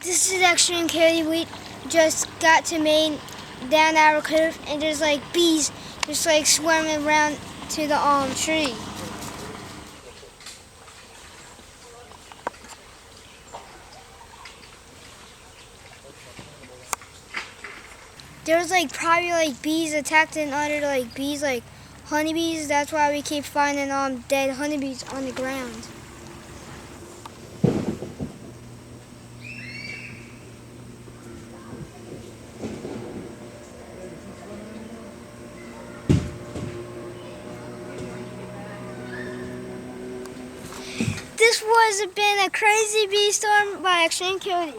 This is Extreme Cody. We just got to Maine, down our cove, and there's like bees just like swarming around to the tree. There's like probably like bees attacking other like bees, like honeybees. That's why we keep finding dead honeybees on the ground. This was been a crazy bee storm by Extreme Cody.